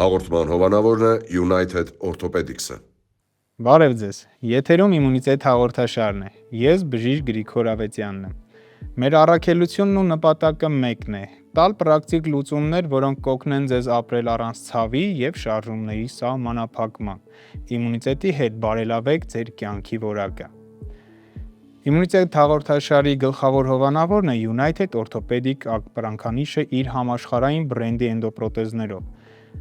Հաղորդման հովանավորն է United Orthopedics-ը։ Բարև ձեզ, եթերում իմունիտետ հաղորդաշարն է, ես բժիշկ Գրիգոր Ավետյանն եմ։ Մեր առաքելությունն ու նպատակը մեկն է՝ տալ պրակտիկ լուծումներ, որոնք կօգնեն ձեզ ապրել առանց ցավի և շարժումների սահմանափակման, իմունիտետի հետ բարելավեք ձեր կյանքի որակը։ Իմունիտետ հաղորդաշարի գլխավոր հովանավորն է United Orthopedic ապրանքանիշը իր համաշխարհային բրենդի էնդոպրոթեզներով։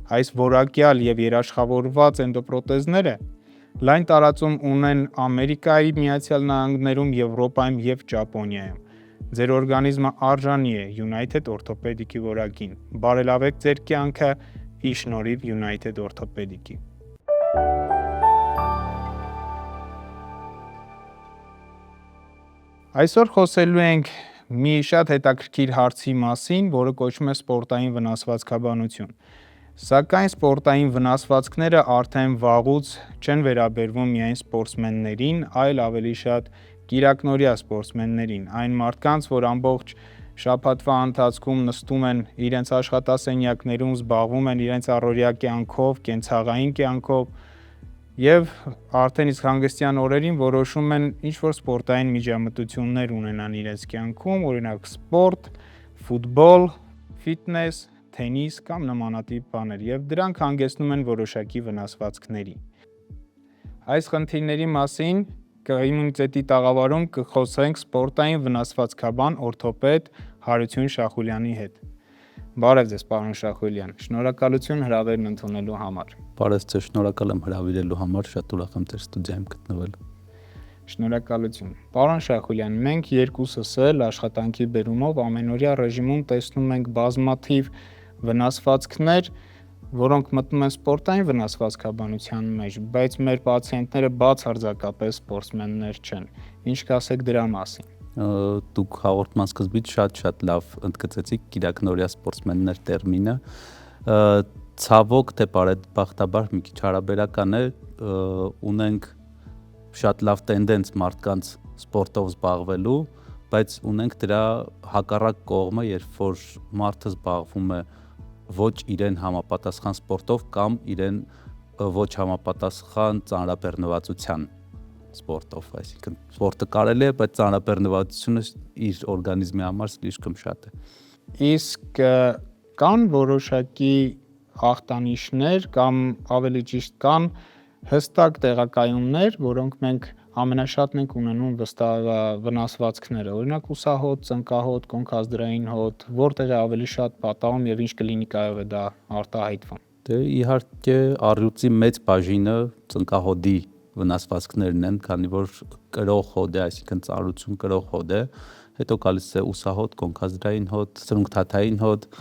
Այս որակյալ և երաշխավորված էնդոպրոթեզները լայն տարածում ունեն Ամերիկայի Միացյալ Նահանգներում, Եվրոպայում և Ճապոնիայում։ Ձեր օրգանիզմը արժանի է United Orthopedic-ի որակին։ Բարելավեք ձեր կյանքը ի շնորհիվ United Orthopedic-ի։ Այսօր խոսելու ենք մի շատ հետաքրքիր հարցի մասին, որը կոչվում է սպորտային վնասվածքաբանություն։ Սակայն սպորտային վնասվածքները արդեն վաղուց չեն վերաբերվում միայն սպորտսմեններին, այլ ավելի շատ կիրակնօրյա սպորտսմեններին, այն մարդկանց, որ ամբողջ շաբաթվա ընթացքում նստում են իրենց աշխատասենյակներում, զբաղվում են իրենց առօրյա կյանքով, կենցաղային կյանքով և արդեն իսկ հանգստյան օրերին որոշում են ինչ-որ սպորտային միջամտություններ ունենան իրենց կյանքում, օրինակ սպորտ, ֆուտբոլ, ֆիթնես, թենիս կամ նմանատիպ բաներ, և դրանք հանգեցնում են որոշակի վնասվածքների։ Այս խնդիրների մասին իմունիտետի տաղավարում կխոսենք սպորտային վնասվածքաբան օրթոպեդ Հարություն Շախուլյանի հետ։ Բարև ձեզ, պարոն Շախուլյան, շնորհակալություն հրավերն ընդունելու համար։ Բարև ձեզ, շնորհակալ եմ հրավիրելու համար, շատ ուրախ եմ ձեր ստուդիայում գտնվելու։ Շնորհակալություն։ Պարոն Շախուլյան, մենք երկուսս էլ աշխատանքի բերումով ամենօրյա ռեժիմում տեսնում ենք բազմաթիվ վնասվածքներ, որոնք մտնում են սպորտային վնասվածքաբանության մեջ, բայց մեր պացիենտները բացարձակապես սպորտսմեններ չեն։ Ինչ կասեք դրա մասին։ Դուք հաղորդման սկզբից շատ լավ ընդգծեցիք կիրակնօրյա սպորտսմեններ տերմինը։ Ցավոք թե բարեբախտաբար մի քիչ հարաբերական է, ունենք շատ լավ տենդենց մարդկանց սպորտով զբաղվելու, բայց ունենք դրա հակառակ կողմը, երբ որ մարդը զբաղվում է ոչ իրեն համապատասխան սպորտով կամ իրեն ոչ համապատասխան ծանրաբեռնվածության սպորտով, այսինքն սպորտը կարելի է, բայց ծանրաբեռնվածությունը իր օրգանիզմի համար слишком շատ է։ Իսկ կան որոշակի ախտանիշներ կամ ավելի ճիշտ կան հստակ տեղակայումներ, որոնք մենք ամենաշատն ենք ունենում վնասվածքները, օրինակ ուսահոտ, ծնկահոտ, կոնքազդրային հոտ, որտեղ է ավելի շատ պատահում եւ ինչ կլինիկայով է դա արտահայտվում։ Դե իհարկե առյուծի մեծ բաժինը ծնկահոդի վնասվածքներն են, քանի որ կրող հոդ է, այսինքն ծառություն կրող հոդ է, հետո գալիս է ուսահոտ, կոնքազդրային հոդ, սրունքթաթային հոդ,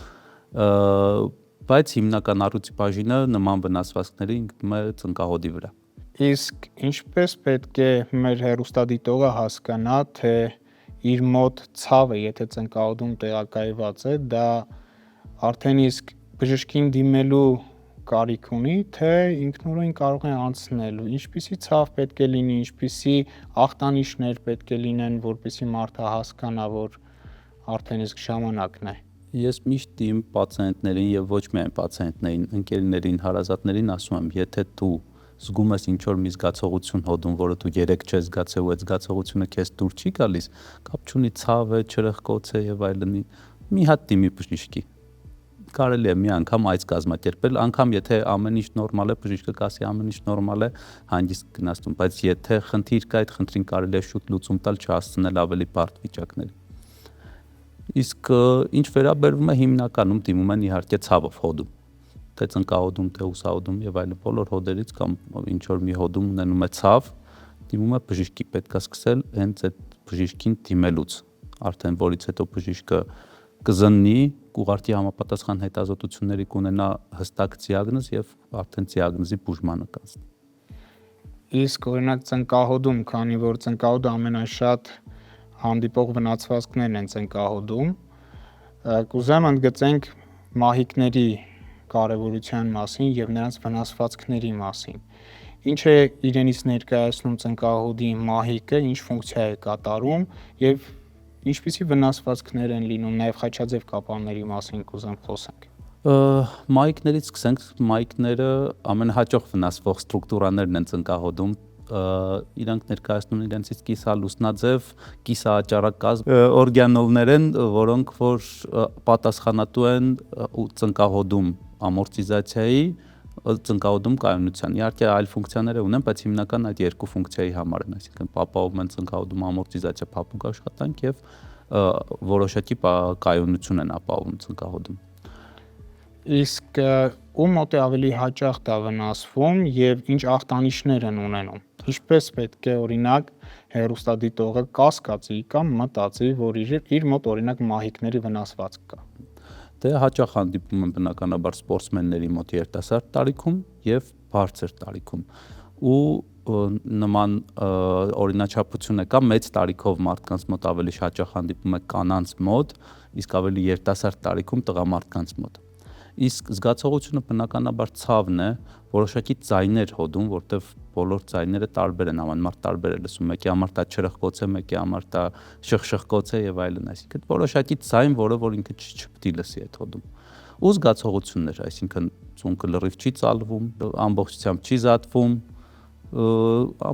բայց հիմնական առյուծի բաժինը նման վնասվածքների ընկնում է ծնկահոդի վրա։ Իսկ ինչպես պետք է մեր հեռուստադիտողը հասկանա, թե իր մոտ ցավը, եթե ծնկահոդում տեղակայված է, դա արդեն իսկ բժշկին դիմելու կարիք ունի, թե ինքնուրույն կարող է անցնել, ինչպիսի ցավ պետք է լինի, ինչպիսի ախտանիշներ պետք է լինեն, որպեսզի մարդը հասկանա, որ արդեն իսկ ժամանակն է։ Ես միշտ իմ պացիենտներին եւ ոչ միայն պացիենտներին, ընկերներին, հարազատներին ասում եմ, եթե դու զգում ես ինչ-որ մի զգացողություն հոդում, որը դու երեք չես զգացել ու այդ զգացողությունը քեզ դուր չի գալիս, կապ չունի ցավ է, չրխկոց է եւ այլն, մի հատ դիմի բժշկի։ Կարելի է մի անգամ այց կազմակերպել, անգամ եթե ամեն ինչ նորմալ է, բժիշկը կասի ամեն ինչ նորմալ է, հանգիստ գնացում, բայց եթե խնդիր կա, այդ խնդրին կարելի է շուտ լուծում տալ, չհասցնել ավելի բարդ վիճակների։ Իսկ ինչ վերաբերվում է հիմնականում դիմում են իհարկե ցավով հոդում, թե ծնկահոդում, թե ուսահոդում եւ այլն բոլոր հոդերից կամ ինչ որ մի հոդում ունենում է ցավ, դիմում է բժշկի, պետք է սկսել հենց այդ բժշկին դիմելուց, արդեն որից հետո բժիշկը կզննի, կուղարկի համապատասխան հետազոտությունների կունենա հստակ դիագնոզ եւ արդեն դիագնոզի բուժմանը կանցնի։ Իսկ օրինակ ծնկահոդում, քանի որ ծնկահոդը ամենաշատ հանդիպող վնասվածքներն են ծնկահոդում, կուզեմ ընդգծենք մահիկների կարևորության մասին եւ նրանց վնասվածքների մասին։ Ինչ է իրենից ներկայացնում ծնկահոդի մահիկը, ինչ ֆունկցիա է կատարում եւ ինչպիսի վնասվածքներ են լինում, նաեւ խաչաձև կապանների մասին կուզեմ խոսենք։ Մայիկներից սկսենք, մայիկները ամենահաճախ վնասվող ստրուկտուրաներն են ծնկահոդում, իրանք ներկայացնում իրենցից կիսալուսնաձև, կիսաաճառակազմ օրգանոլներ են, որոնք որ պատասխանատու են ծնկահոդում ամորտիզացիայի, ծնկահոդում կայունության։ Իհարկե այլ ֆունկցիաներ ունեն, բայց հիմնական այդ երկու ֆունկցիայի համար են, այսինքն ապահովում են ծնկահոդում ամորտիզացիա, փափուկ աշխատանք եւ որոշակի կայունություն են ապահովում ծնկահոդում։ Իսկ ում մոտ է ավելի հաճախ դա վնասվում եւ ինչ ախտանիշներ են ունենում։ Ինչպես պետք է օրինակ հեռուստադիտողը կասկածի կամ մտածի, որ իր մոտ օրինակ մահիկների վնասվածք կա։ Դե հաճախ հանդիպում են բնականաբար սպորտսմենների մոտ երիտասարդ տարիքում եւ բարձր տարիքում։ Ու նման օրինաչափություն է կա մեծ տարիքով մարդկանց մոտ ավելի հաճախ հանդիպում է կանանց մոտ, իսկ ավելի երիտասարդ տարիքում տղամարդկանց մոտ։ Իսկ զգացողությունը բնականաբար ցավն է, որոշակի ձայներ հոդում, որտեվ բոլոր ձայները տարբեր են, ամեն մարդ տարբեր է լսում, մեկի համար դա չրխկոց է, մեկի համար դա շխշխկոց է եւ այլն, այսինքն որոշակի ձայն, որը որ ինքը չպետք է լսի այդ հոդում։ Ու զգացողություններ, այսինքն ծունկը լրիվ չի ծալվում, ամբողջությամբ չի զատվում,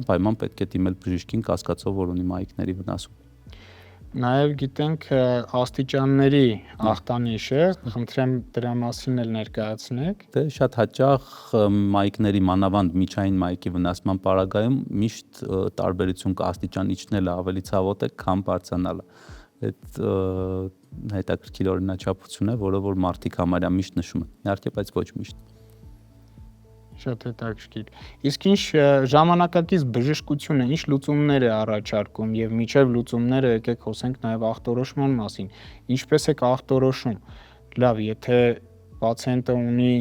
անպայման պետք է դիմել բժշկին կասկածով, որ ունի մայիկների վնասում։ Նաև գիտենք աստիճանների ախտանիշ է, խնդրեմ դրա մասին էլ ներկայացնեք։ Դե շատ հաճախ մայիկների մանավանդ միջային մայիկի վնասման պարագայում միշտ տարբերություն կա աստիճան իջնելը ավելի ցավոտ է, քան բարձրանալը։ Այդ հետաքրքիր օրինաչափություն է, որը որ մարդիկ համարյա միշտ նշում են։ Իհարկե, բայց ոչ միշտ։ Շատ հետաքրքիր։ Իսկ ինչ ժամանակակից բժշկությունը ինչ լուծումներ է առաջարկում եւ միջև լուծումները եկեք խոսենք նաեւ ախտորոշման մասին։ Ինչպես է ախտորոշում։ Լավ, եթե պացիենտը ունի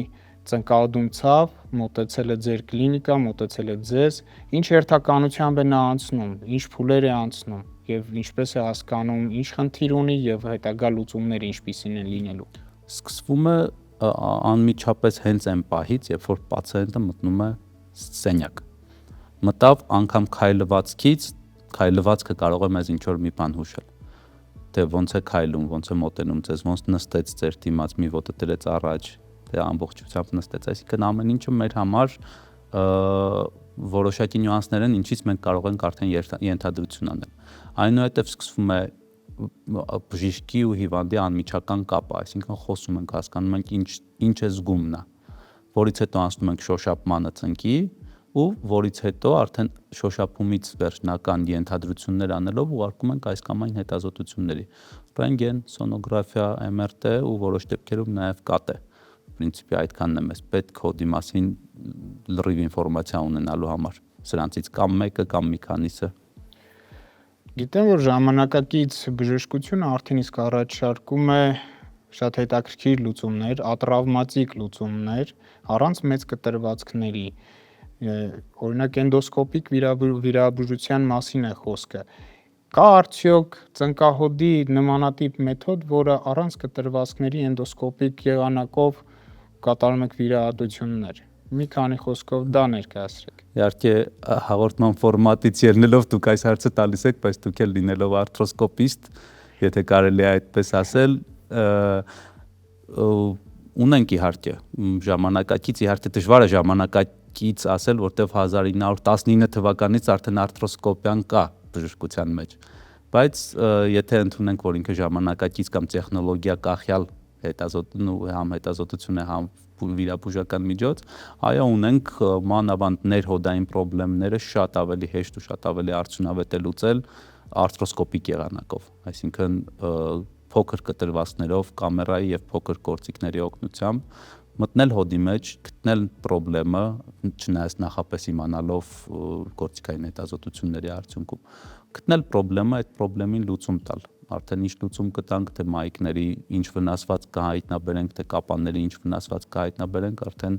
ծնկահոդում ցավ, մոտեցել է ձեր կլինիկա, մոտեցել է ձեզ, ինչ հերթականությամբ է նա անցնում, ինչ փուլեր է անցնում եւ ինչպես է հասկանում, ինչ խնդիր ունի եւ հետագա լուծումները ինչպիսին են լինելու։ Սկսվում է անմիջապես հենց այն պահից, երբ որ պացիենտը մտնում է սենյակ։ Մտավ անգամ քայլվածքը կարող է մեզ ինչ-որ մի բան հուշել։ Թե ոնց է քայլում, ոնց է մոտենում ձեզ, ոնց նստեց ձեր դիմաց, մի ոտը դրեց առաջ, թե ամբողջությամբ նստեց, այսինքն ամեն ինչը մեր համար որոշակի նյուանսներ են, ինչից մենք կարող ենք արդեն ենթադրություն անել։ Այնուհետև սկսվում է բժշկի ու հիվանդի անմիջական կապը, այսինքն խոսում ենք, հասկանում ենք ինչ է զգում նա, որից հետո անցնում ենք շոշափմանը ծնկի ու որից հետո արդեն շոշափումից վերջնական ենթադրություններ անելով ուղարկում ենք այս կամ այն հետազոտությունների, ռենտգեն, սոնոգրաֆիա, MRT ու որոշ դեպքերում նաև ԿՏ։ Պրինցիպի այդքանն է մեզ պետք հոդի մասին լրիվ ինֆորմացիա ունենալու համար, սրանցից կամ մեկը կամ մի քանիսը։ Գիտեմ, որ ժամանակակից բժշկությունը արդեն իսկ առաջարկում է շատ հետաքրքիր լուծումներ, ատրավմատիկ լուծումներ, առանց մեծ կտրվածքների։ Օրինակ էնդոսկոպիկ վիրաբուժության մասին է խոսքը։ Կա արդյոք ծնկահոդի նմանատիպ մեթոդ, որը առանց կտրվածքների էնդոսկոպիկ եղանակով կատարում եք վիրահատություններ։ Մի քանի խոսքով դա ներկայացրեք։ Իհարկե հաղորդման ֆորմատից ելնելով դուք այս հարցը տալիս եք, բայց դուք էլ լինելով արթրոսկոպիստ, եթե կարելի է այդպես ասել, ունենք իհարկե ժամանակակից, իհարկե դժվար է ժամանակակից ասել, որտեղ 1919 թվականից արդեն արթրոսկոպիան կա բժշկության մեջ, բայց եթե ընդունենք, որ ինքը ժամանակակից կամ տեխնոլոգիա կախյալ հետազոտություն է համ վիրաբուժական միջոց, այո ունենք մանավանդ ներհոդային խնդիրները շատ ավելի հեշտ ու շատ ավելի արդյունավետ է լուծել արթրոսկոպիկ եղանակով, այսինքն փոքր կտրվածքներով, կամերայի եւ փոքր գործիքների օգնությամբ մտնել հոդի մեջ, գտնել խնդիրը, չնայած նախապես իմանալով գործիքային հետազոտությունների արդյունքում, գտնել խնդիրը, այդ խնդրին լուծում տալ։ Արդեն ինչ լուծում կտանք, թե մայիկների ինչ վնասված կհայտնաբերենք, թե կապանների ինչ վնասված կհայտնաբերենք, արդեն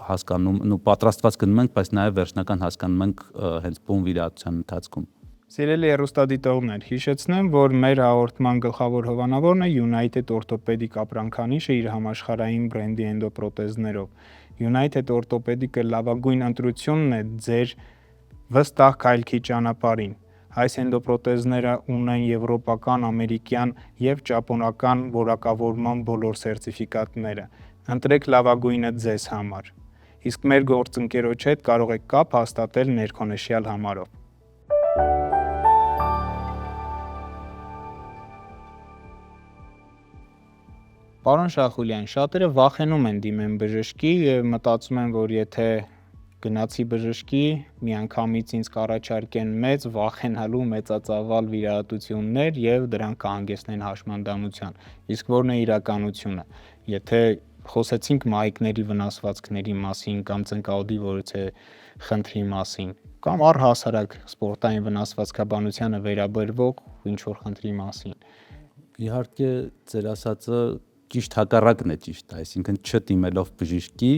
հասկանում ու պատրաստված գնում ենք, բայց նաև վերջնական հասկանում ենք հենց բուն վիրահատության ընթացքում։ Սիրելի հեռուստադիտողներ, հիշեցնեմ, որ մեր հաղորդման գլխավոր հովանավորն է United Orthopedic ապրանքանիշը իր համաշխարհային բրենդի էնդոպրոթեզներով։ United Orthopedic-ը լավագույն ընտրությունն է ձեր վստահ քայլքի ճանապարհին։ Այս էնդոպրոթեզները ունեն եվրոպական, ամերիկյան եւ ճապոնական որակավորման բոլոր սերտիֆիկատները։ Ընտրեք լավագույնը ձեզ համար։ Իսկ մեր գործընկերոջ հետ կարող եք կապ հաստատել ներքոնշյալ համարով։ Պարոն Շախուլյան, շատերը վախենում են դիմեն բժշկի եւ մտածում են, որ եթե գնացի բժշկի, միանգամից ինձ կառաջարկեն մեծ վախենալու մեծածավալ վիրահատություններ եւ դրանք կհանգեցնեն հաշմանդամության։ Իսկ որն է իրականությունը։ Եթե խոսեցինք մայիկների վնասվածքների մասին կամ ծնկաոդի որևէ խնդրի մասին, կամ առհասարակ սպորտային վնասվածքաբանությանը վերաբերվող ինչ-որ խնդրի մասին։ Իհարկե, ձեր ասածը ճիշտ հակառակն է ճիշտ, այսինքն չդիմելով բժշկի,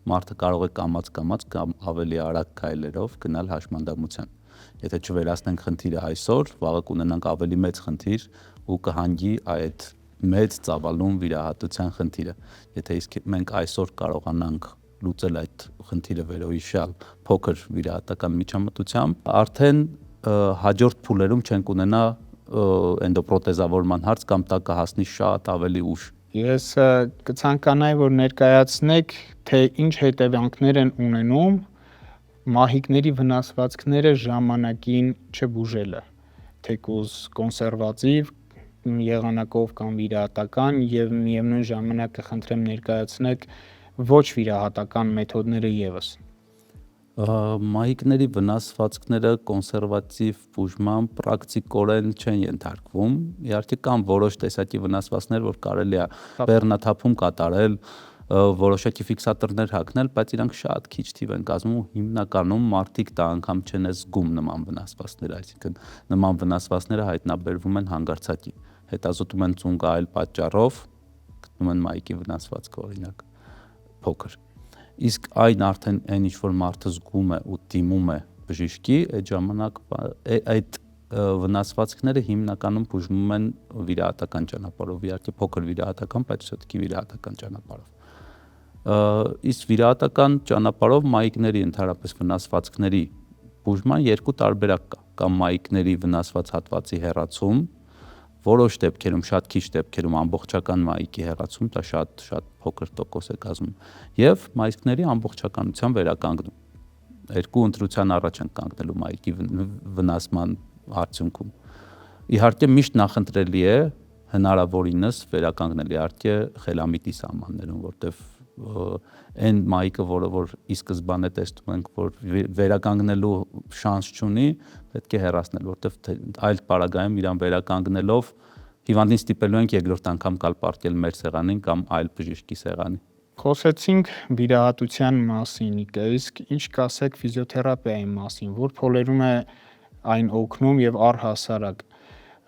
մարդը կարող է կամաց կամ ավելի արագ քայլերով գնալ հաշմանդամության։ Եթե չվերացնենք խնդիրը այսօր, վաղը կունենանք ավելի մեծ խնդիր ու կհանգի այդ մեծ ծավալուն վիրահատության խնդիրը։ Եթե իսկ մենք այսօր կարողանանք լուծել այդ խնդիրը վերոհիշյալ փոքր վիրահատական միջամտությամբ, արդեն հաջորդ փուլերում չենք ունենա էնդոպրոթեզավորման հարց կամ դա կհասնի շատ ավելի ուշ։ Ես կցանկանայի, որ ներկայացնեք, թե ինչ հետևանքներ են ունենում մահիկների վնասվածքները ժամանակին չբուժելը, թեկուզ կոնսերվատիվ եղանակով կամ վիրահատական եւ միևնույն ժամանակ կխնդրեմ ներկայացնեք ոչ վիրահատական մեթոդները եւս։ Մահիկների վնասվածքները կոնսերվատիվ բուժման պրակտիկորեն չեն ենթարկվում։ Իհարկե կան որոշ տեսակի վնասվածքներ, որ կարելի է բեռնաթափում կատարել, որոշակի ֆիքսատորներ հագնել, բայց իրանք շատ քիչ թիվ են կազմում ու հիմնականում մարդիկ դա անգամ չեն զգում նման վնասվածքներ, այսինքն նման վնասվածքները հայտնաբերվում են հանգարցակի, հետազոտում են ծունկը այլ պատճառով, գտնում են մահիկի վնասվածքը օրինակ փոքր։ Իսկ այն արդեն այն ինչ որ մարդը զգում է ու դիմում է բժշկի, այդ ժամանակ այդ վնասվածքները հիմնականում բուժվում են վիրահատական ճանապարհով, իհարկե փոքր վիրահատական, բայց շտկի վիրահատական ճանապարհով։ Իսկ վիրահատական ճանապարհով մահիկների ընդհանրապես վնասվածքների բուժման երկու տարբերակ կա, կամ մահիկների վնասված հատվածի հեռացում, որոշ դեպքերում, շատ քիչ դեպքերում ամբողջական մահիկի հեռացում, դա շատ փոքր տոկոս է կազմում, եւ մահիկների ամբողջականության վերականգնում։ Երկու ընտրության առաջ են կանգնելու մահիկի վնասման արդյունքում։ Իհարկե միշտ նախընտրելի է հնարավորինս վերականգնել իհարկե խելամիտի սահմաններում, որտեվ այն մահիկը, որը որ ի սկզբանե տեսնում ենք, որ վերականգնելու շանս չունի, պետք է հեռացնել, որտեվ այլ պարագայում իրան վերականգնելով հիվանդին ստիպելու ենք երկրորդ անգամ գալ պարտել մեր սեղանին կամ այլ բժշկի սեղանի։ Խոսեցինք վիրահատության մասին, իսկ ինչ կասեք ֆիզիոթերապիայի մասին, որ փոլերում է այն օգնում եւ առհասարակ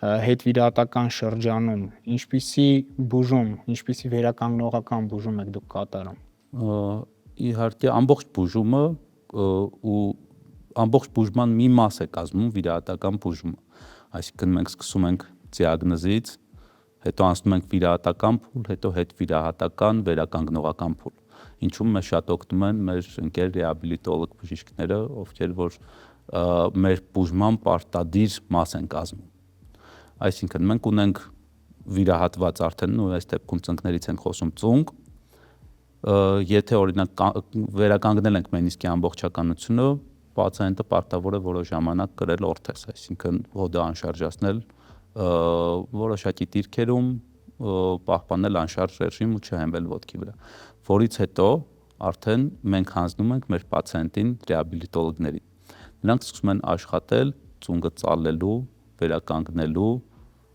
հետվիրահատական շրջանում, ինչպիսի բուժում, ինչպիսի վերականգնողական բուժում եք դուք կատարում։ Իհարկե ամբողջ բուժումը ու ամբողջ բուժման մի մաս է կազմում վիրահատական բուժումը։ Այսինքն մենք սկսում ենք դիագնոզից, հետո անցնում ենք վիրահատական փուլ, հետո հետվիրահատական վերականգնողական փուլ։ Ինչու՞մ մեզ շատ օգնում են մեր ընկեր ռեաբիլիտոլոգ բժիշկները, ովքեր որ մեր բուժման պարտադիր մաս են կազմում։ Այսինքն մենք ունենք վիրահատված արդեն ու այս դեպքում ծնկներից ենք խոսում ծունկ, եթե օրինակ վերականգնել ենք մենիսկի ամբողջականությունը, պացիենտը պարտավոր է որոշ ժամանակ կրել օրթեզ, այսինքն հոդը անշարժացնել որոշակի դիրքերում, պահպանել անշարժ ռեժիմ ու չհենվել ոտքի վրա, որից հետո արդեն մենք հանձնում ենք մեր պացիենտին ռեաբիլիտոլոգներին։ Նրանք սկսում են աշխատել ծունկը ծալելու, վերականգնելու,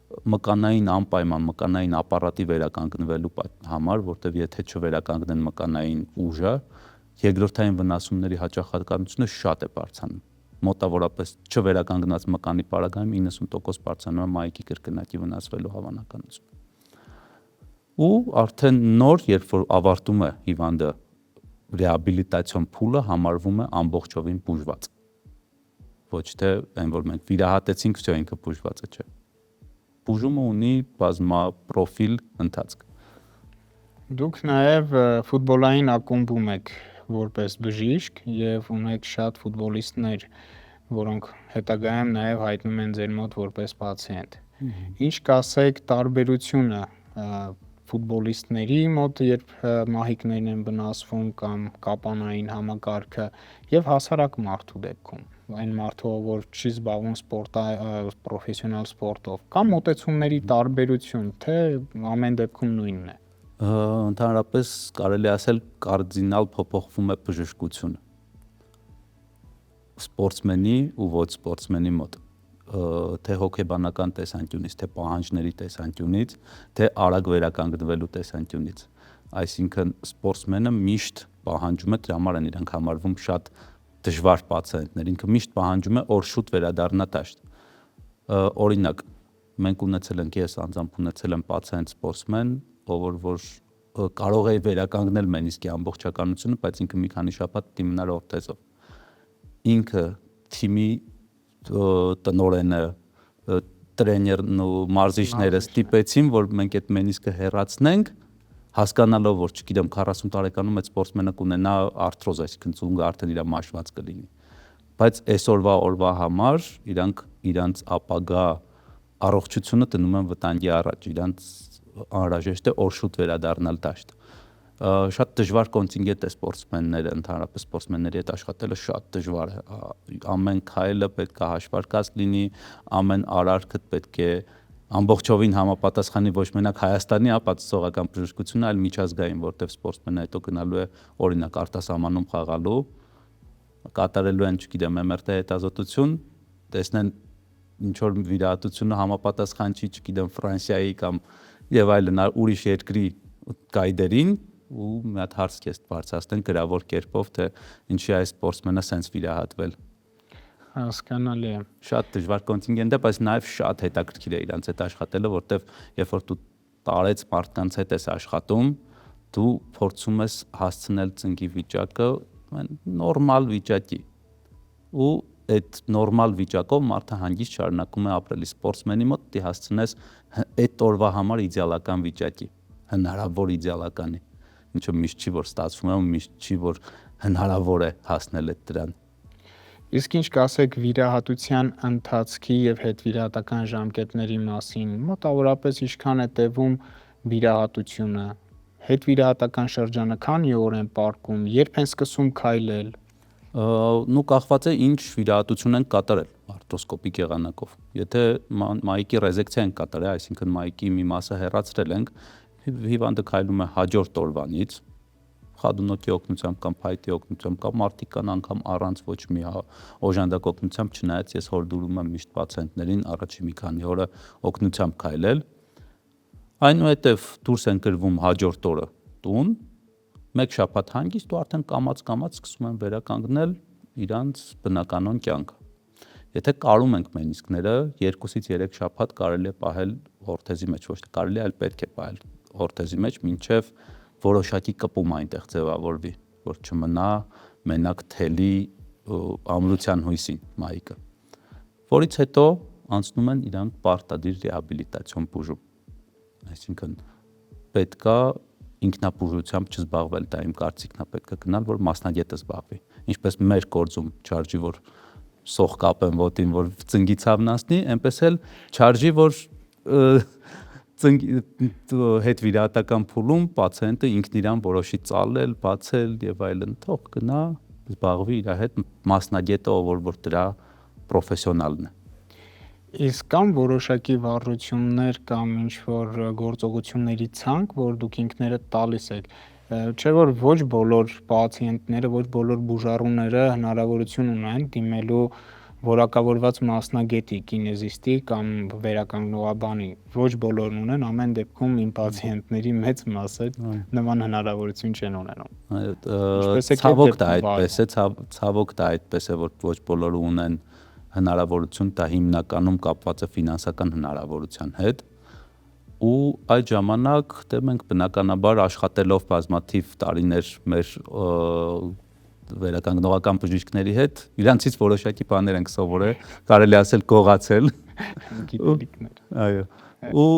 մկանային անպայման մկանային ապարատի վերականգնվելու համար, որտեղ եթե չվերականգնեն մկանային ուժը, երկրորդային վնասումների հաճախականությունը շատ է բարձրանում։ Մոտավորապես չվերականգնած մկանի պարագայում 90% բարձրանում է մահիկի կրկնակի վնասվելու հավանականությունը։ Ու արդեն նոր, երբ որ ավարտում է հիվանդը ռեաբիլիտացիոն փուլը, համարվում է ամբողջովին բուժված։ Ոչ թե այն, որ մենք վիրահատեցինք, всё ինքը բուժված է, չէ։ Բուժումը ունի բազմապրոֆիլ ընթացք։ Դուք նաև ֆուտբոլային ակումբում եք որպես բժիշկ եւ ունեք շատ ֆուտբոլիստներ որոնք հետագայում նաև հայտնում են ձեր մոտ որպես պացիենտ։ Ինչ կասեք տարբերությունը ֆուտբոլիստների մոտ, երբ մահիկներն են վնասվում կամ կապանային համակարգը եւ հասարակ մարդու դեպքում, այն մարդու, որ չի զբաղվում պրոֆեսիոնալ սպորտով, կամ մոտեցումների տարբերություն, թե ամեն դեպքում նույնն է։ Ընդհանրապես կարելի ասել կարդինալ փոփոխվում է բժշկությունը սպորտսմենի ու ոչ սպորտսմենի մոտ, թե հոգեբանական տեսանկյունից, թե պահանջների տեսանկյունից, թե արագ վերականգնվելու տեսանկյունից։ Այսինքն սպորտսմենը միշտ պահանջում է, դրա համար են իրանք համարվում շատ դժվար պացիենտներ, ինքը միշտ պահանջում է օր շուտ վերադառնա դաշտ։ Օրինակ, մենք ունեցել ենք, ես անձամբ ունեցել եմ պացիենտ սպորտսմեն, որ կարող է վերականգնել մենիսկի ամբողջականությունը, բայց ինքը մի քանի շաբաթ պիտի մնար օրթեզով։ Ինքը թիմի տնօրենը, տրեներն ու մարզիչները ստիպեցին, որ մենք այդ մենիսկը հեռացնենք, հասկանալով, որ չգիտեմ 40 տարեկանում այդ սպորտսմենը կունենա արթրոզ, այսինքն ծունգը արդեն իր մաշված կլինի։ Բայց այսօրվա համար իրանց ապագա առողջությունը դնում են վտանգի առաջ, իրանց անհրաժեշտ է օր շուտ վերադառնալ դաշտ։ Շատ դժվար կոնտինգենտ է սպորտսմենները, ընդհանրապես սպորտսմենների հետ աշխատելը շատ դժվար է։ Ամեն քայլը պետք է հաշվարկած լինի, ամեն արարքդ պետք է ամբողջովին համապատասխանի ոչ մենակ Հայաստանի ապացուցողական բժշկությունը, այլ միջազգային, որտեղ սպորտսմենը հետո գնալու է օրինակ արտասահմանում խաղալու, կատարելու են, չգիտեմ, MRT հետազոտություն, տեսնեն ինչ որ վիրահատությունը համապատասխան չի, չգիտեմ, Ֆրանսիայի կամ եւ այլն ուրիշ երկրի գայդերին ու մի հատ հարց քեզ բարձրացնեն գրավոր կերպով, թե ինչի այս սպորտսմենը սենց վիրահատվել։ Հասկանալի է։ Շատ դժվար կոնտինգենտ է, բայց նաև շատ հետաքրքիր է իրանց հետ աշխատելը, որտեվ երբ որ դու տարեց մարդկանց հետ ես աշխատում, դու փորձում ես հասցնել ծնկի վիճակը նորմալ վիճակի։ Ու այդ նորմալ վիճակով մարդը հանգիստ շարունակում է ապրել։ Սպորտսմենի մոտ դի հասցնես այդ օրվա համար իդեալական վիճակի, հնարավոր իդեալականի, ինչը միշտ չի որ ստացվում է ու միշտ չի որ հնարավոր է հասնել այդ դրան։ Իսկ ինչ կասեք վիրահատության ընթացքի եւ հետվիրահատական ժամկետների մասին, մոտավորապես ինչքան է տևում վիրահատությունը, հետվիրահատական շրջանը քանի օր են պարկում, երբ են սկսում քայլել։ Նու կախված է ինչ վիրահատություն են կատարել արտրոսկոպիկ եղանակով։ Եթե մայիկի ռեզեկցիա են կատարել, այսինքն մայիկի մի մասը հեռացրել ենք, հիվանդը քայլում է հաջորդ օրվանից, խադունոկի օգնությամբ կամ փայտի օգնությամբ կամ մարդիկ կան անգամ առանց ոչ մի օժանդակ օգնությամբ, չնայած ես հորդորում եմ միշտ պացիենտներին առաջի մի քանի օրը օգնությամբ քայլել։ Այնուհետև դուրս են գրվում հաջորդ օրը տուն, մեկ շաբաթ հանգիստ ու արդեն կամաց սկսում են վերականգնել իրանց բնականon կյանքը։ Եթե կարում ենք մենիսկները 2-ից 3 շաբաթ կարելի է պահել օրթեզի մեջ, ոչ թե կարելի է, այլ պետք է պահել օրթեզի մեջ, մինչև որոշակի կպում այնտեղ ձևավորվի, որ չմնա մենակ թելի ամրության հույսին մայիկը։ Որից հետո անցնում են իրանք պարտադիր ռեհաբիլիտացիոն բուժում։ Այսինքն պետքա ինքնաբուժությամբ չզբաղվել, դա իմ կարծիքն է, պետք է գնալ, որ մասնագետը զբաղվի։ Ինչպես մեր գործում չարժի, որ սող կապեն ոտին, որ ծնգի ցավն անցնի, այնպես էլ չարժի, որ հետ վիրահատական փուլում պացիենտը ինքն իրան որոշի ծալել, բացել եւ այլն, թող գնա զբաղվի իր հետ մասնագետը, որ դրա պրոֆեսիոնալն է։ Իսկ կամ որոշակի վարժություններ կամ ինչ-որ գործողությունների ցանկ, որ դուք ինքներդ տալիս եք, չէ՞ որ ոչ բոլոր պացիենտները, ոչ բոլոր բուժառուները հնարավորություն ունեն դիմելու որակավորված մասնագետի, կինեզիստի կամ վերականգնողաբանի, ոչ բոլորն ունեն, ամեն դեպքում իմ պացիենտների մեծ մասը նման հնարավորություն չեն ունենում։ Ցավոք դա այդպես է, ցավոք դա այդպես է, որ ոչ բոլորը ունեն հնարավորություն, դա հիմնականում կապված է ֆինանսական հնարավորության հետ ու այդ ժամանակ դե մենք բնականաբար աշխատելով բազմաթիվ տարիներ մեր վերականգնողական բժիշկների հետ իրանցից որոշակի բաներ ենք սովորել, կարելի ասել գողացել գիտելիքներ։ Այո։ Ու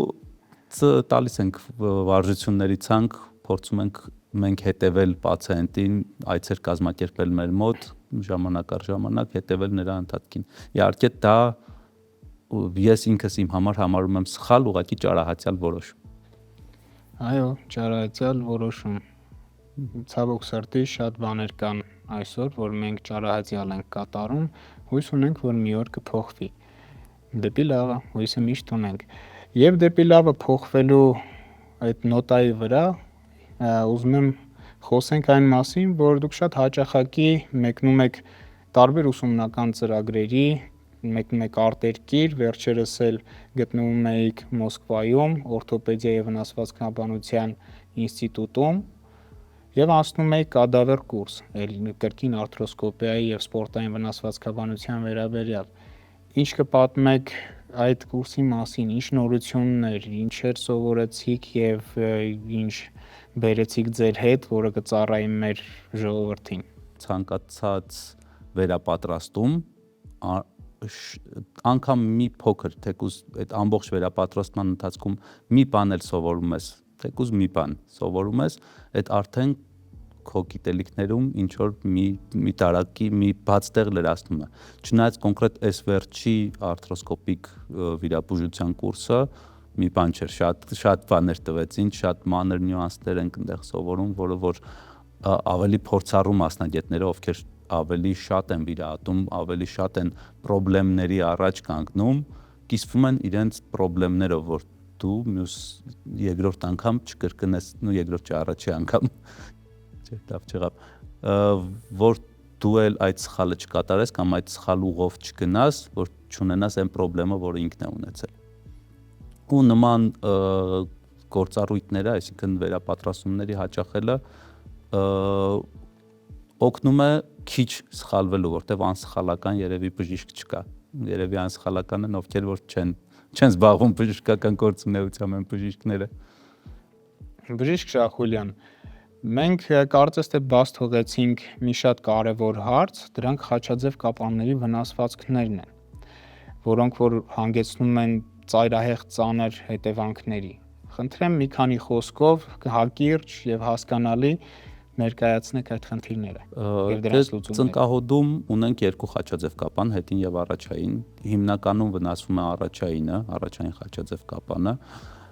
տալիս ենք վարժությունների ցանկ, փորձում ենք մենք հետևել պացիենտին, այցեր կազմակերպել մեր մոտ, ժամանակ առ ժամանակ հետևել նրա ընթացքին։ Իհարկե դա ես ինքս իմ համար համարում եմ սխալ, ուղղակի ճարահացյալ որոշում։ Այո, ճարահացյալ որոշում։ Ցավոք սրտի շատ բաներ կան այսօր, որ մենք ճարահացյալ ենք կատարում, հույս ունենք, որ մի օր կփոխվի։ Դեպի լավը, հույսը միշտ ունենք։ Եվ դեպի լավը փոխվելու այդ նոտայի վրա ուզում եմ խոսենք այն մասին, որ դուք շատ հաճախակի մեկնում եք տարբեր ուսումնական ծրագրերի, մեկնում եք արտերկիր, վերջերս էլ գտնվում եք Մոսկվայում, օրթոպեդիա եւ վնասվածքաբանության ինստիտուտում եւ անցնում եք կադավեր կուրս, կրկին արթրոսկոպիայի եւ սպորտային վնասվածքաբանության վերաբերյալ։ Ինչ կպատմեք այդ կուրսի մասին, ինչ նորություններ, ինչեր սովորեցիք եւ ինչ բերեցիք ձեր հետ, որը կծառայի մեր ժողովրդին։ Ցանկացած վերապատրաստում անգամ մի փոքր, թեկուզ այդ ամբողջ վերապատրաստման ընթացքում մի բան էլ սովորում ես, թեկուզ մի բան սովորում ես, այդ արդեն քո գիտելիքներում ինչ որ մի տարակի մի բաց տեղ լրացնում է։ Չնայած կոնկրետ այս վերջի արթրոսկոպիկ վիրաբուժության կուրսը մի բան չէր, շատ բաներ տվեցին, շատ մանր նյուանսներ ենք այնտեղ սովորում, որը որ ավելի փորձառու մասնագետները, ովքեր ավելի շատ են վիրահատում, ավելի շատ են խնդիրների առաջ կանգնում, կիսվում են իրենց խնդիրներով, որ դու մյուս երկրորդ անգամ չկրկնես, երկրորդ չէ, առաջի անգամ լավ չեղավ, որ դու էլ այդ սխալը չկատարես կամ այդ սխալ ուղով չգնաս, որ չունենաս այն խնդիրը, որը ինքն է ունեցել։ Ու նման գործառույթները, այսինքն վերապատրաստումների հաճախելը օգնում է քիչ սխալվելու, որտեղ անսխալական երևի բժիշկ չկա։ Երևի անսխալական են ովքեր որ չեն զբաղվում բժշկական գործունեությամբ են բժիշկները։ Բժիշկ Շախուլյան, մենք կարծես թե բաց թողեցինք մի շատ կարևոր հարց, դրանք խաչաձև կապանների վնասվածքներն են, որոնք որ հանգեցնում են ծայրահեղ ծանր հետևանքների։ Խնդրեմ մի քանի խոսքով հակիրճ եւ հասկանալի ներկայացնեք այդ խնդիրները եւ դրանց լուծումները։ Ծնկահոդում ունենք երկու խաչաձև կապան, հետին եւ առաջային։ Հիմնականում վնասվում է առաջային խաչաձև կապանը,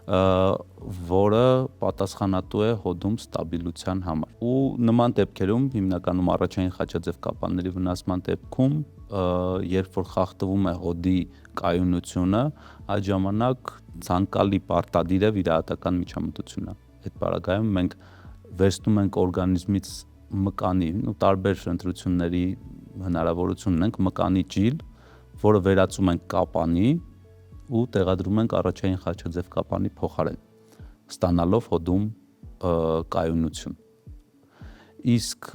որը պատասխանատու է հոդում ստաբիլության համար։ Ու նման դեպքերում հիմնականում առաջային խաչաձև կապանների վնասման դեպքում, երբ որ խախտվում է հոդի կայունությունը, այդ ժամանակ ցանկալի պարտադիր է վիրահատական միջամտությունը։ Այդ պարագայում մենք վերցնում ենք օրգանիզմից մկանի, տարբեր ընտրությունների հնարավորություն ունենք, մկանի ջիլ, որը վերածում ենք կապանի ու տեղադրում ենք առաջային խաչաձև կապանի փոխարեն, ստանալով հոդում կայունություն։ Իսկ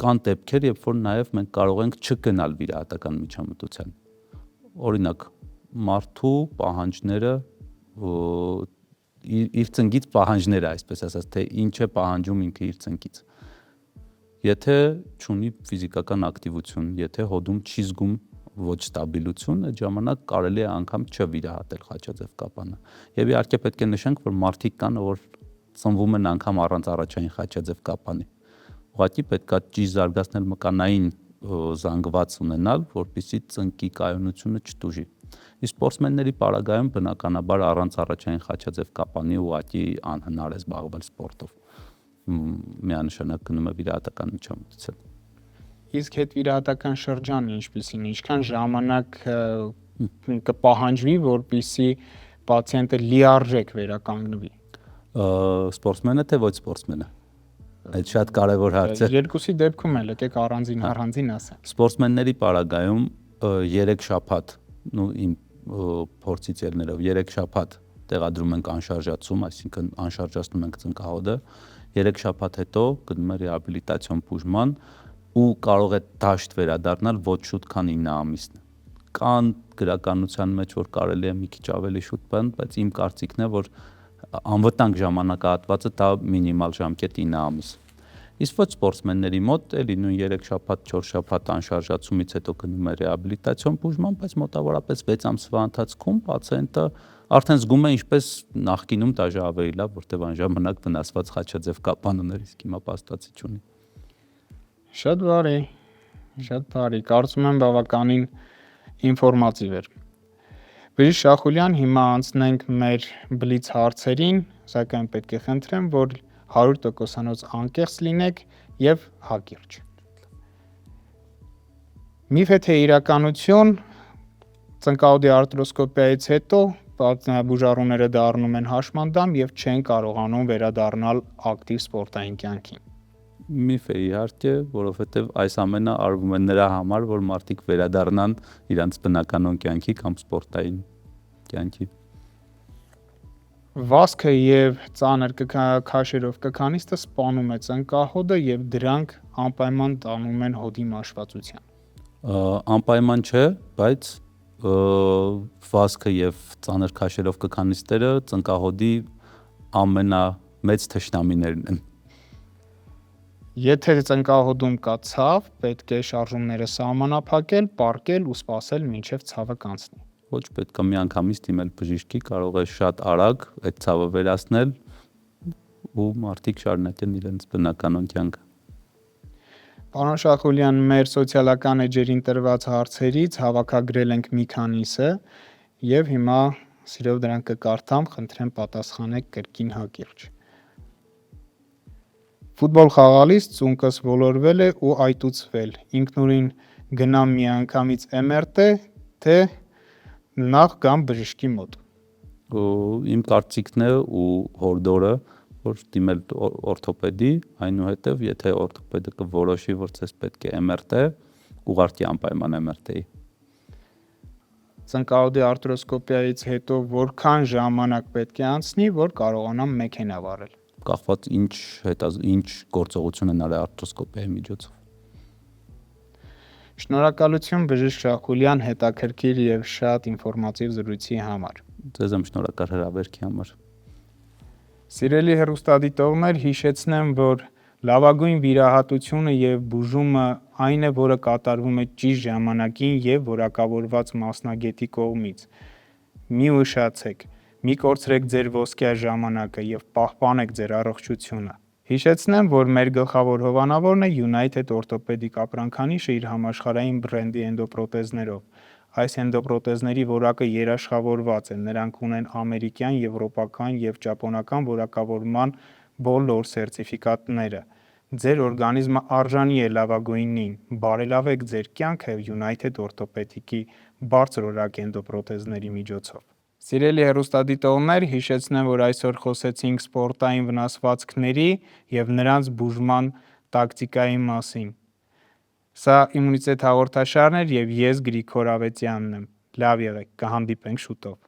կան դեպքեր, երբ որ նաև մենք կարող ենք չգնալ վիրահատական միջամտության։ Օրինակ, մարդու պահանջները իր ծնկից պահանջները, այսպես ասած, թե ինչ է պահանջում ինքը իր ծնկից։ Եթե չունի ֆիզիկական ակտիվություն, եթե հոդում չի զգում ոչ ստաբիլություն, այդ ժամանակ կարելի է անգամ չվիրահատել խաչաձև կապանը։ Եվ իհարկե պետք է նշենք, որ մարդիկ կան, որ ծնվում են անգամ առանց առաջային խաչաձև կապանի։ Ուղղակի պետք է ճիշտ զարգացնել մկանային զանգված ունենալ, որպեսզի ծնկի կայունությունը չտուժի։ Իսկ սպորտսմենների պարագայում բնականաբար առանց առաջային խաչաձև կապանի ուղղակի անհնար է զբաղվել սպորտով։ Միանշանակ գնում է վիրահատական միջամտության։ Իսկ հետվիրահատական շրջանը ինչպիսին, ինչքան ժամանակ կպահանջվի, որպեսզի պացիենտը լիարժեք վերականգնվի։ Սպորտսմենը թե ոչ սպորտսմենը։ Այդ շատ կարևոր հարց է։ Երկուսի դեպքում էլ եկեք առանձին ասեմ։ Սպորտսմենների պարագայում 3 շաբաթ, իմ փորձից ելնելով 3 շաբաթ տեղադրում ենք անշարժացում, այսինքն անշարժացնում ենք ծնկահոդը, 3 շաբաթ հետո գնում է ռեհաբիլիտացիոն բուժման ու կարող է դաշտ վերադառնալ ոչ շուտ, քան 9 ամիսն։ Կան գրականության մեջ, որ կարելի է մի քիչ ավելի շուտ բան, բայց իմ կարծիքն է, որ անվտանգ ժամանակահատվածը դա մինիմալ ժամկետ 9 ամիս։ Իսկ ոչ սպորտսմենների մոտ էլի նույն 3 շաբաթ, 4 շաբաթ անշարժացումից հետո գնում է ռեհաբիլիտացիոն բուժման, բայց մոտավորապես 6 ամսվա ընթացքում պացիենտը Արդեն զգում է ինչպես նախկինում դաժե ավելի լավ, որտեղ այն ժամանակ վնասված խաչաձև կապան ուներ, իսկ հիմա պաստացի չունի։ Շատ բարի, շատ բարի, կարծում եմ բավականին ինֆորմատիվ էր։ Բժիշկ Շախուլյան, հիմա անցնենք մեր բլից հարցերին, սակայն պետք է խնդրեմ, որ 100%-անոց անկեղծ լինեք եւ հակիրճ։ Միֆ է թե իրականություն, ծնկահոդի արտրոսկոպիայից հետո բուժառուները դառնում են հաշմանդամ եւ չեն կարողանում վերադառնալ ակտիվ սպորտային կյանքին։ Միֆ է իհարկե, որովհետև այս ամենը արվում է նրա համար, որ մարդիկ վերադառնան իրենց բնականon կյանքի կամ սպորտային կյանքի։ Վազքը եւ ծանր քաշերով կքանիստը սպանում է ծնկահոդը եւ դրանք անպայման տանում են հոդի մաշվածության։ Անպայման չէ, բայց վազքը եւ ծանր քաշերով կքանիստերը ծնկահոդի ամենամեծ թշնամիներն են։ Եթե ծնկահոդում կա ցավ, պետք է շարժումները սահմանափակել, պառկել ու սպասել մինչև ցավը կանցնի։ Ոչ պետք է միանգամից դիմել բժշկի, կարող է շատ արագ այդ ցավը վերացնել ու մարդիկ շարունակեն իրենց բնականon կյանքը։ Պարոն Շախուլյան, մեր սոցիալական էջերին տրված հարցերից հավաքագրել ենք մի քանիսը եւ հիմա սիրով դրանք կկարդամ, խնդրեմ պատասխանեք կրկին հակիրճ։ Ֆուտբոլ խաղալիս ծունկս ոլորվել է ու այտուցվել։ Ինքնուրույն գնամ միանգամից MRT, թե նախ գամ բժշկի մոտ։ Իմ կարծիքն է ու հորդորը, որ դիմել օրթոպեդի, այնուհետև եթե օրթոպեդը կորոշի, որ ցես պետք է MRT, ուղարկի անպայման MRT-ի։ Ծնկահոդի արտրոսկոպիայից հետո որքան ժամանակ պետք է անցնի, որ կարողանամ մեքենա վարել։ Կախված ինչ գործողություն են արել արտրոսկոպիայի միջոցով։ Շնորհակալություն բժիշկ Շախուլյան հետաքրքիր եւ շատ ինֆորմատիվ զրույցի համար։ Ձեզ եմ շնորհակալ հրավերքի համար։ Սիրելի հեռուստադիտողներ, հիշեցնեմ, որ լավագույն վիրահատությունը եւ բուժումը այն է, որը կատարվում է ճիշտ ժամանակին եւ որակավորված մասնագետի կողմից։ Մի ուշացեք, մի կորցրեք ձեր ոսկյա ժամանակը եւ պահպանեք ձեր առողջությունը։ Հիշեցնեմ, որ մեր գլխավոր հովանավորն է United Orthopedic ապրանքանիշը իր համաշխարհային բրենդի էնդոպրոթեզներով։ Այս էնդոպրոթեզների որակը երաշխավորված է, նրանք ունեն ամերիկյան, եվրոպական եւ ճապոնական որակավորման բոլոր սերտիֆիկատները։ Ձեր օրգանիզմը արժանի է լավագույնին, բարելավեք ձեր կյանքը United Orthopedic-ի բարձրորակ էնդոպրոթեզների միջոցով։ Սիրելի հեռուստադիտողներ, հիշեցնեմ, որ այսօր խոսեցինք սպորտային վնասվածքների եւ նրանց բուժման տակտիկայի մասին։ Սա Իմունիտետ հաղորդաշարն էր եւ ես Գրիգոր Ավետյանն եմ։ Լավ եղեք, կհանդիպենք շուտով։